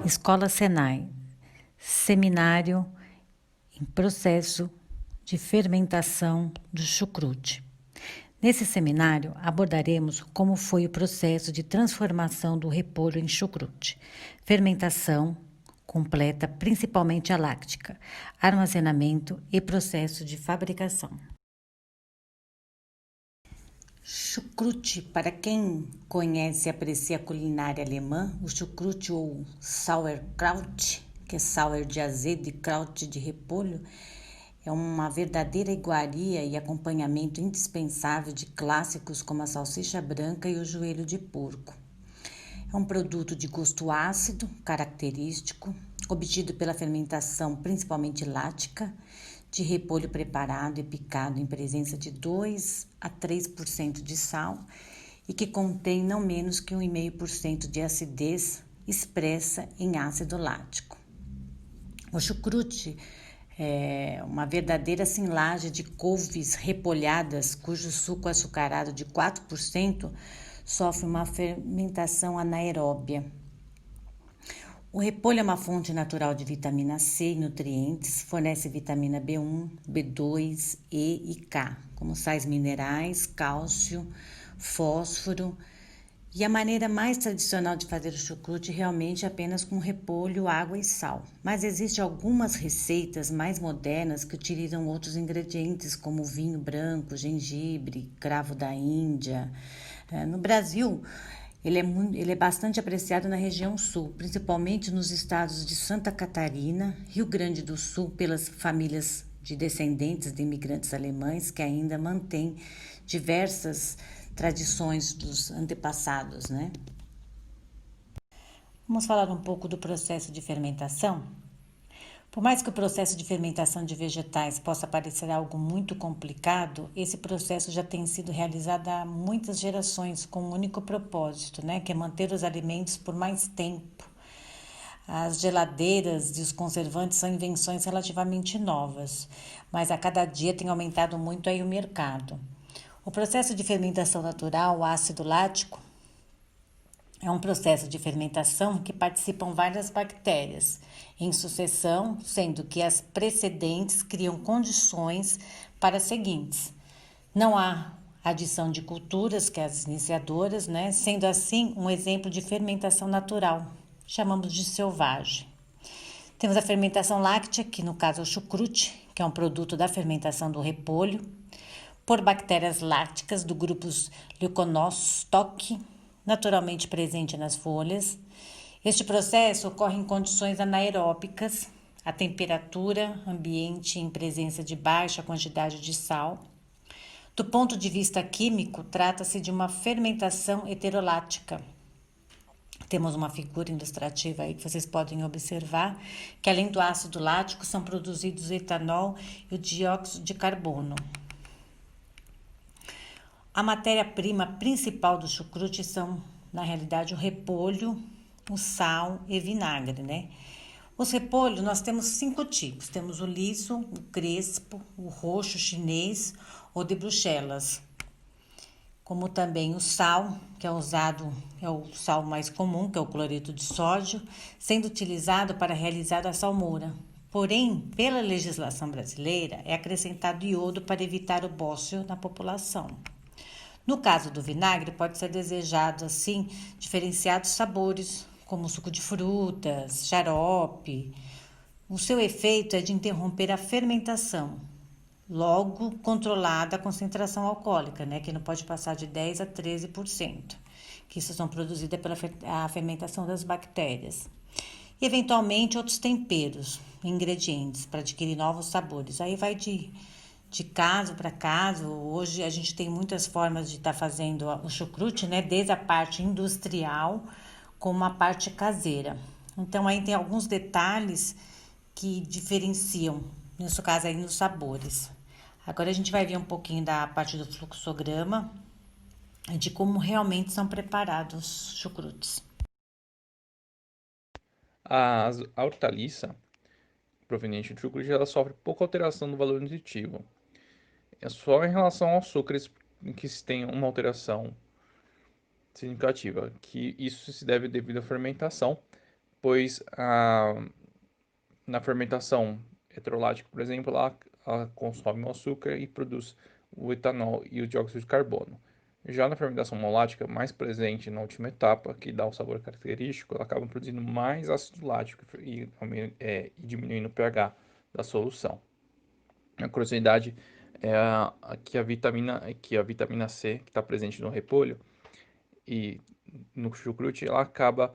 Escola Senai, seminário em processo de fermentação do chucrute. Nesse seminário, abordaremos como foi o processo de transformação do repolho em chucrute, fermentação completa, principalmente a láctica, armazenamento e processo de fabricação. Chucrute, para quem conhece e aprecia a culinária alemã, o chucrute ou Sauerkraut, que é sour de azedo e kraut de repolho, é uma verdadeira iguaria e acompanhamento indispensável de clássicos como a salsicha branca e o joelho de porco. É um produto de gosto ácido, característico, obtido pela fermentação principalmente lática, de repolho preparado e picado em presença de 2 a 3% de sal e que contém não menos que 1,5% de acidez expressa em ácido lático. O chucrute é uma verdadeira silagem de couves repolhadas, cujo suco açucarado de 4% sofre uma fermentação anaeróbia. O repolho é uma fonte natural de vitamina C e nutrientes, fornece vitamina B1, B2, E e K, como sais minerais, cálcio, fósforo. E a maneira mais tradicional de fazer o chucrute realmente é apenas com repolho, água e sal. Mas existem algumas receitas mais modernas que utilizam outros ingredientes, como vinho branco, gengibre, cravo da Índia. No Brasil, ele é bastante apreciado na região sul, principalmente nos estados de Santa Catarina, Rio Grande do Sul, pelas famílias de descendentes de imigrantes alemães que ainda mantêm diversas tradições dos antepassados, né? Vamos falar um pouco do processo de fermentação? Por mais que o processo de fermentação de vegetais possa parecer algo muito complicado, esse processo já tem sido realizado há muitas gerações com um único propósito, né, que é manter os alimentos por mais tempo. As geladeiras e os conservantes são invenções relativamente novas, mas a cada dia tem aumentado muito aí o mercado. O processo de fermentação natural, o ácido lático, é um processo de fermentação que participam várias bactérias em sucessão, sendo que as precedentes criam condições para as seguintes. Não há adição de culturas, que é as iniciadoras, né? Sendo assim um exemplo de fermentação natural, chamamos de selvagem. Temos a fermentação láctea, que no caso é o chucrute, que é um produto da fermentação do repolho, por bactérias lácticas do grupo Leuconostoc, naturalmente presente nas folhas. Este processo ocorre em condições anaeróbicas, a temperatura ambiente em presença de baixa quantidade de sal. Do ponto de vista químico, trata-se de uma fermentação heterolática. Temos uma figura ilustrativa aí que vocês podem observar, que além do ácido lático são produzidos o etanol e o dióxido de carbono. A matéria-prima principal do chucrute são, na realidade, o repolho, o sal e vinagre, né? Os repolhos, nós temos 5 tipos. Temos o liso, o crespo, o roxo chinês ou de Bruxelas. Como também o sal, que é usado, é o sal mais comum, que é o cloreto de sódio, sendo utilizado para realizar a salmoura. Porém, pela legislação brasileira, é acrescentado iodo para evitar o bócio na população. No caso do vinagre, pode ser desejado, assim, diferenciados sabores, como suco de frutas, xarope. O seu efeito é de interromper a fermentação, logo controlada a concentração alcoólica, né, que não pode passar de 10 a 13%, que isso são produzidas pela a fermentação das bactérias. E, eventualmente, outros temperos, ingredientes, para adquirir novos sabores. Aí vai de caso para caso. Hoje a gente tem muitas formas de estar fazendo o chucrute, né? Desde a parte industrial como a parte caseira. Então aí tem alguns detalhes que diferenciam, nesse caso aí, nos sabores. Agora a gente vai ver um pouquinho da parte do fluxograma, de como realmente são preparados os chucrutes. A hortaliça proveniente do chucrute ela sofre pouca alteração no valor nutritivo. É só em relação aos açúcares em que se tem uma alteração significativa, que isso se deve devido à fermentação, pois na fermentação heterolática, por exemplo, ela consome o açúcar e produz o etanol e o dióxido de carbono. Já na fermentação molática, mais presente na última etapa, que dá o sabor característico, ela acaba produzindo mais ácido lático e diminuindo o pH da solução. A curiosidade é que a vitamina C, que está presente no repolho e no chucrute, ela acaba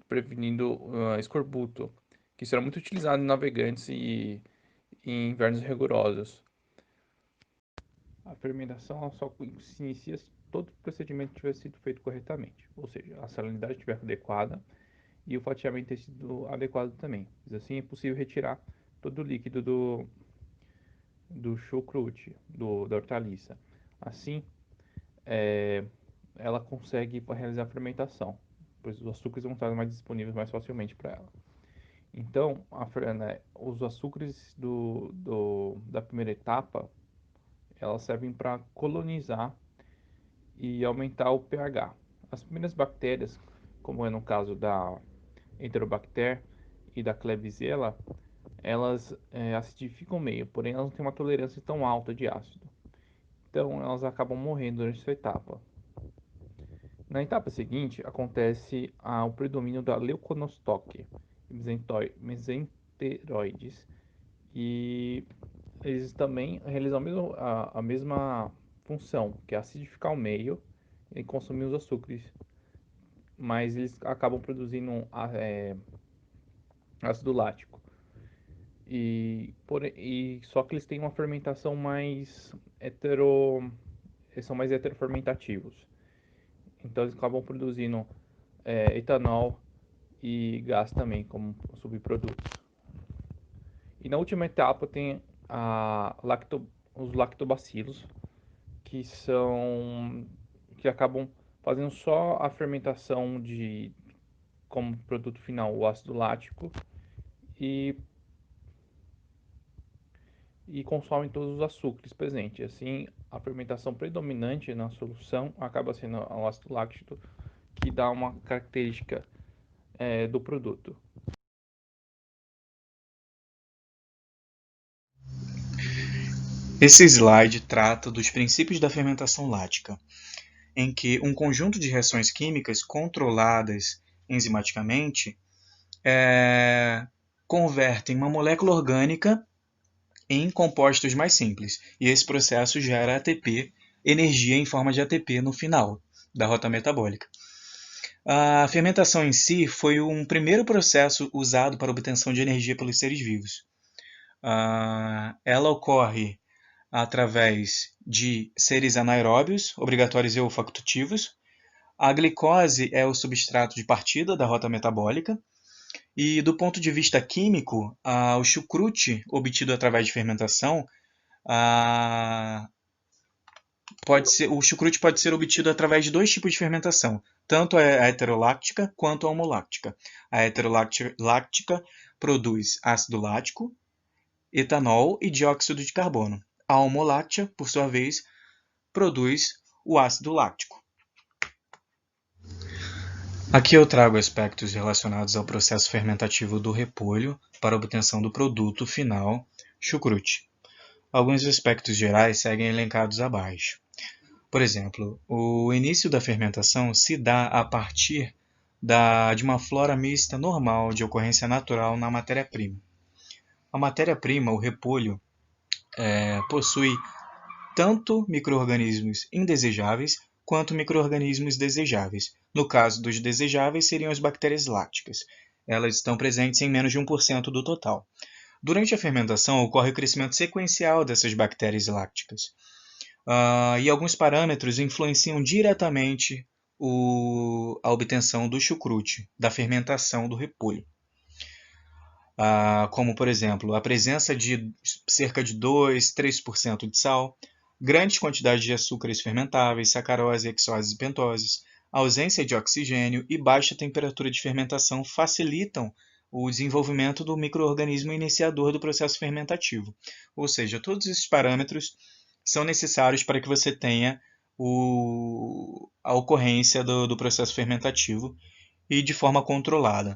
prevenindo escorbuto, que será muito utilizado em navegantes e em invernos rigorosos. A fermentação ela só se inicia se todo o procedimento tiver sido feito corretamente, ou seja, a salinidade estiver adequada e o fatiamento ter sido adequado também. Assim é possível retirar todo o líquido do chucrute, da hortaliça. Assim, ela consegue realizar a fermentação, pois os açúcares vão estar mais disponíveis mais facilmente para ela. Então, os açúcares da primeira etapa, elas servem para colonizar e aumentar o pH. As primeiras bactérias, como é no caso da Enterobacter e da Klebsiella, elas acidificam o meio, porém elas não têm uma tolerância tão alta de ácido. Então, elas acabam morrendo durante essa etapa. Na etapa seguinte, acontece o predomínio da leuconostoque, mesenteroides, e eles também realizam a mesma função, que é acidificar o meio e consumir os açúcares, mas eles acabam produzindo ácido lático. Só que eles têm uma fermentação mais eles são mais heterofermentativos. Então eles acabam produzindo etanol e gás também como subprodutos. E na última etapa tem os lactobacilos, que acabam fazendo só a fermentação como produto final o ácido lático e, e consomem todos os açúcares presentes. Assim, a fermentação predominante na solução acaba sendo o ácido lático, que dá uma característica do produto. Esse slide trata dos princípios da fermentação lática, em que um conjunto de reações químicas controladas enzimaticamente convertem uma molécula orgânica em compostos mais simples, e esse processo gera ATP, energia em forma de ATP no final da rota metabólica. A fermentação em si foi um primeiro processo usado para a obtenção de energia pelos seres vivos. Ela ocorre através de seres anaeróbios, obrigatórios e olfactativos. A glicose é o substrato de partida da rota metabólica. E do ponto de vista químico, o chucrute obtido através de fermentação, o chucrute pode ser obtido através de dois tipos de fermentação, tanto a heteroláctica quanto a homoláctica. A heteroláctica produz ácido lático, etanol e dióxido de carbono. A homoláctea, por sua vez, produz o ácido lático. Aqui eu trago aspectos relacionados ao processo fermentativo do repolho para a obtenção do produto final, chucrute. Alguns aspectos gerais seguem elencados abaixo. Por exemplo, o início da fermentação se dá a partir de uma flora mista normal de ocorrência natural na matéria-prima. A matéria-prima, o repolho, possui tanto micro-organismos indesejáveis quanto micro-organismos desejáveis. No caso dos desejáveis, seriam as bactérias lácticas. Elas estão presentes em menos de 1% do total. Durante a fermentação, ocorre o crescimento sequencial dessas bactérias lácticas. E alguns parâmetros influenciam diretamente a obtenção do chucrute, da fermentação do repolho. Como, por exemplo, a presença de cerca de 2, 3% de sal, grandes quantidades de açúcares fermentáveis, sacarose, hexoses e pentoses, a ausência de oxigênio e baixa temperatura de fermentação facilitam o desenvolvimento do micro-organismo iniciador do processo fermentativo. Ou seja, todos esses parâmetros são necessários para que você tenha a ocorrência do processo fermentativo e de forma controlada.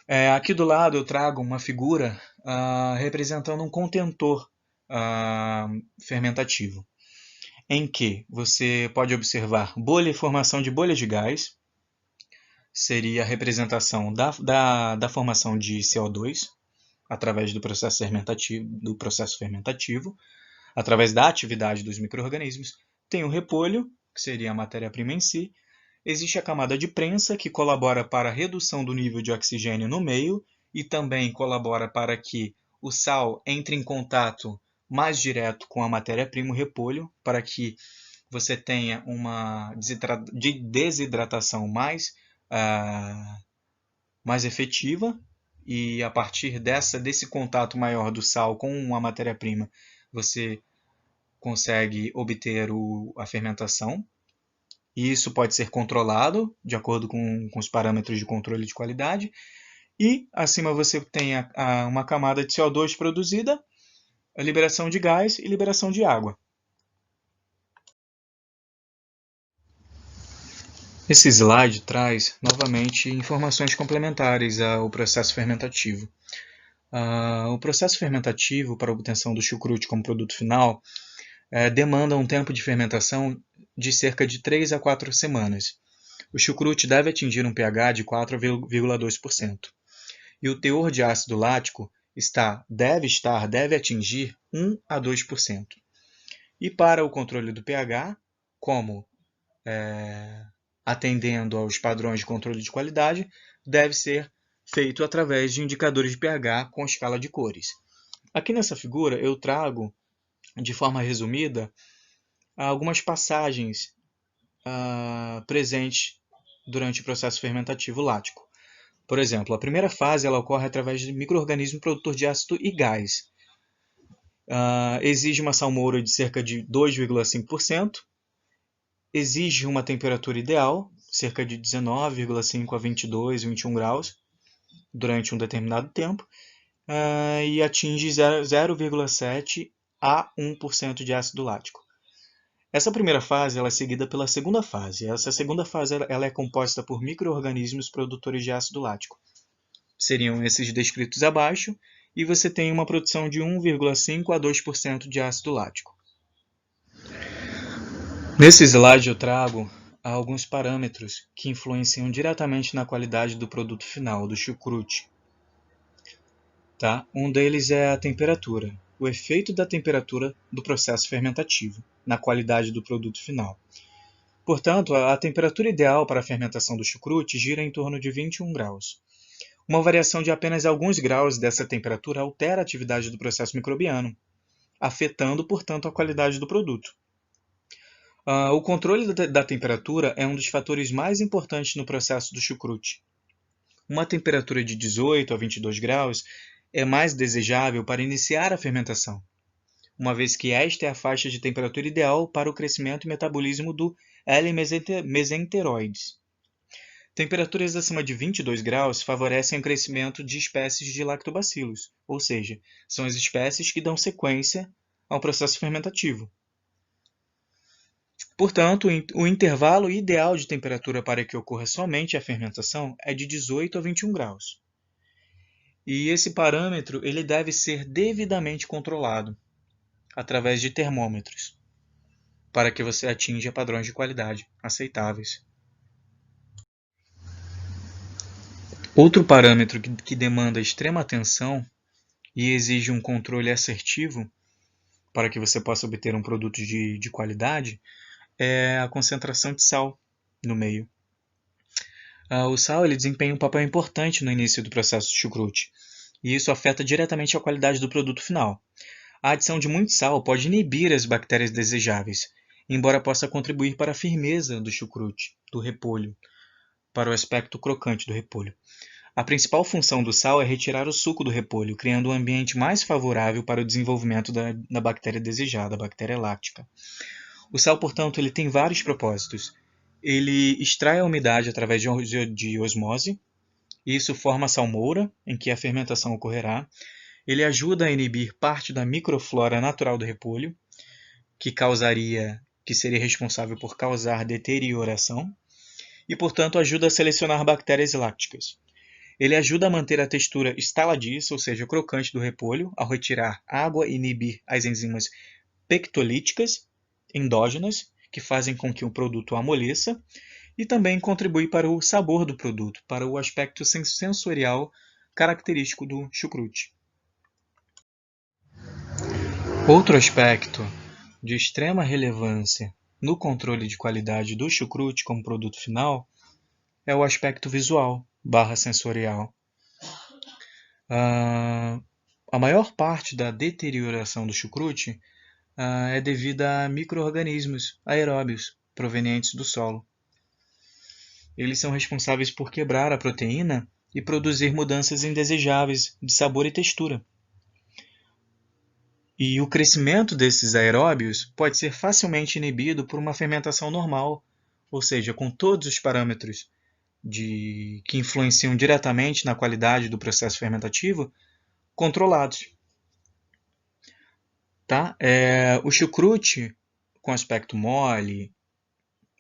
Aqui do lado eu trago uma figura representando um contentor fermentativo, em que você pode observar formação de bolhas de gás, seria a representação da formação de CO2 através do processo fermentativo, através da atividade dos micro-organismos. Tem o repolho, que seria a matéria-prima em si. Existe a camada de prensa, que colabora para a redução do nível de oxigênio no meio e também colabora para que o sal entre em contato mais direto com a matéria-prima, o repolho, para que você tenha uma desidratação mais efetiva, e a partir desse contato maior do sal com a matéria-prima, você consegue obter a fermentação. E isso pode ser controlado de acordo com os parâmetros de controle de qualidade. E acima você tem uma camada de CO2 produzida, a liberação de gás e liberação de água. Esse slide traz, novamente, informações complementares ao processo fermentativo. O processo fermentativo para a obtenção do chucrute como produto final demanda um tempo de fermentação de cerca de 3 a 4 semanas. O chucrute deve atingir um pH de 4,2%. E o teor de ácido lático deve atingir 1 a 2%. E para o controle do pH, como atendendo aos padrões de controle de qualidade, deve ser feito através de indicadores de pH com escala de cores. Aqui nessa figura eu trago, de forma resumida, algumas passagens presentes durante o processo fermentativo lático. Por exemplo, a primeira fase ela ocorre através de micro-organismo produtor de ácido e gás. Exige uma salmoura de cerca de 2,5%. Exige uma temperatura ideal, cerca de 19,5 a 22, 21 graus, durante um determinado tempo, e atinge 0,7 a 1% de ácido lático. Essa primeira fase ela é seguida pela segunda fase. Essa segunda fase ela é composta por micro-organismos produtores de ácido lático. Seriam esses descritos abaixo, e você tem uma produção de 1,5 a 2% de ácido lático. Nesse slide eu trago alguns parâmetros que influenciam diretamente na qualidade do produto final, do chucrute. Um deles é a temperatura, o efeito da temperatura do processo fermentativo na qualidade do produto final. Portanto, a temperatura ideal para a fermentação do chucrute gira em torno de 21 graus. Uma variação de apenas alguns graus dessa temperatura altera a atividade do processo microbiano, afetando, portanto, a qualidade do produto. O controle da temperatura é um dos fatores mais importantes no processo do chucrute. Uma temperatura de 18 a 22 graus é mais desejável para iniciar a fermentação, uma vez que esta é a faixa de temperatura ideal para o crescimento e metabolismo do L-mesenteroides. Temperaturas acima de 22 graus favorecem o crescimento de espécies de lactobacilos, ou seja, são as espécies que dão sequência ao processo fermentativo. Portanto, o intervalo ideal de temperatura para que ocorra somente a fermentação é de 18 a 21 graus. E esse parâmetro ele deve ser devidamente controlado através de termômetros, para que você atinja padrões de qualidade aceitáveis. Outro parâmetro que demanda extrema atenção e exige um controle assertivo para que você possa obter um produto de qualidade é a concentração de sal no meio. O sal ele desempenha um papel importante no início do processo de chucrute, e isso afeta diretamente a qualidade do produto final. A adição de muito sal pode inibir as bactérias desejáveis, embora possa contribuir para a firmeza do chucrute, do repolho, para o aspecto crocante do repolho. A principal função do sal é retirar o suco do repolho, criando um ambiente mais favorável para o desenvolvimento da bactéria desejada, a bactéria láctica. O sal, portanto, ele tem vários propósitos. Ele extrai a umidade através de osmose, e isso forma a salmoura, em que a fermentação ocorrerá. Ele ajuda a inibir parte da microflora natural do repolho, que seria responsável por causar deterioração, e, portanto, ajuda a selecionar bactérias lácticas. Ele ajuda a manter a textura estaladiça, ou seja, crocante do repolho, ao retirar água e inibir as enzimas pectolíticas endógenas, que fazem com que o produto amoleça, e também contribui para o sabor do produto, para o aspecto sensorial característico do chucrute. Outro aspecto de extrema relevância no controle de qualidade do chucrute como produto final é o aspecto visual / sensorial. A maior parte da deterioração do chucrute é devida a micro-organismos aeróbios provenientes do solo. Eles são responsáveis por quebrar a proteína e produzir mudanças indesejáveis de sabor e textura. E o crescimento desses aeróbios pode ser facilmente inibido por uma fermentação normal, ou seja, com todos os parâmetros que influenciam diretamente na qualidade do processo fermentativo controlados. Tá? O chucrute com aspecto mole,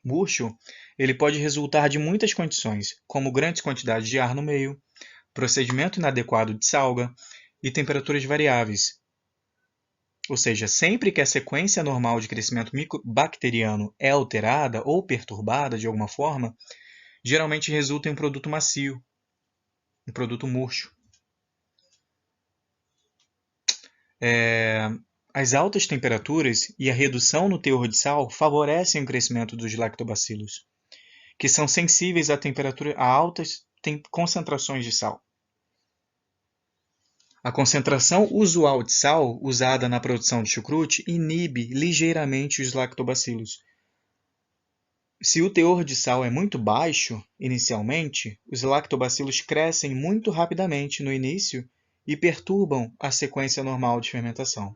murcho, ele pode resultar de muitas condições, como grandes quantidades de ar no meio, procedimento inadequado de salga e temperaturas variáveis. Ou seja, sempre que a sequência normal de crescimento bacteriano é alterada ou perturbada de alguma forma, geralmente resulta em um produto macio, um produto murcho. As altas temperaturas e a redução no teor de sal favorecem o crescimento dos lactobacilos, que são sensíveis a altas concentrações de sal. A concentração usual de sal usada na produção de chucrute inibe ligeiramente os lactobacilos. Se o teor de sal é muito baixo inicialmente, os lactobacilos crescem muito rapidamente no início e perturbam a sequência normal de fermentação.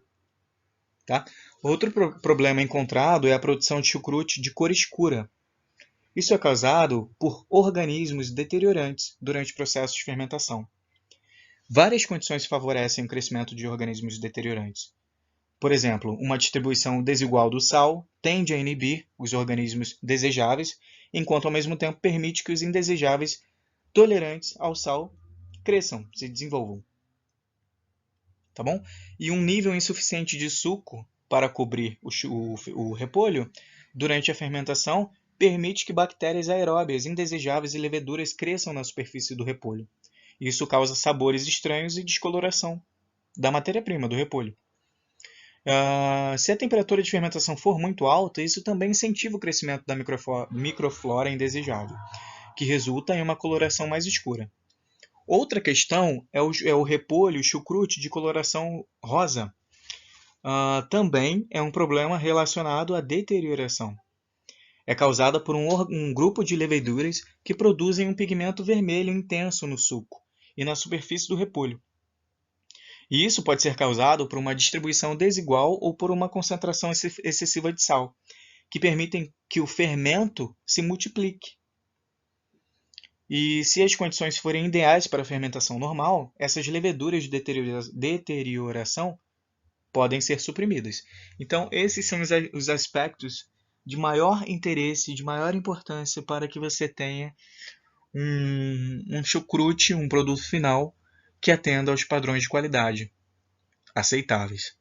Tá? Outro problema encontrado é a produção de chucrute de cor escura. Isso é causado por organismos deteriorantes durante o processo de fermentação. Várias condições favorecem o crescimento de organismos deteriorantes. Por exemplo, uma distribuição desigual do sal tende a inibir os organismos desejáveis, enquanto ao mesmo tempo permite que os indesejáveis tolerantes ao sal cresçam, se desenvolvam. Tá bom? E um nível insuficiente de suco para cobrir o repolho durante a fermentação permite que bactérias aeróbias indesejáveis e leveduras cresçam na superfície do repolho. Isso causa sabores estranhos e descoloração da matéria-prima do repolho. Se a temperatura de fermentação for muito alta, isso também incentiva o crescimento da microflora indesejável, que resulta em uma coloração mais escura. Outra questão é o repolho chucrute de coloração rosa. Também é um problema relacionado à deterioração. É causada por um grupo de leveduras que produzem um pigmento vermelho intenso no suco e na superfície do repolho. E isso pode ser causado por uma distribuição desigual ou por uma concentração excessiva de sal, que permitem que o fermento se multiplique. E se as condições forem ideais para a fermentação normal, essas leveduras de deterioração podem ser suprimidas. Então, esses são os aspectos de maior interesse, de maior importância para que você tenha um chucrute, um produto final que atenda aos padrões de qualidade aceitáveis.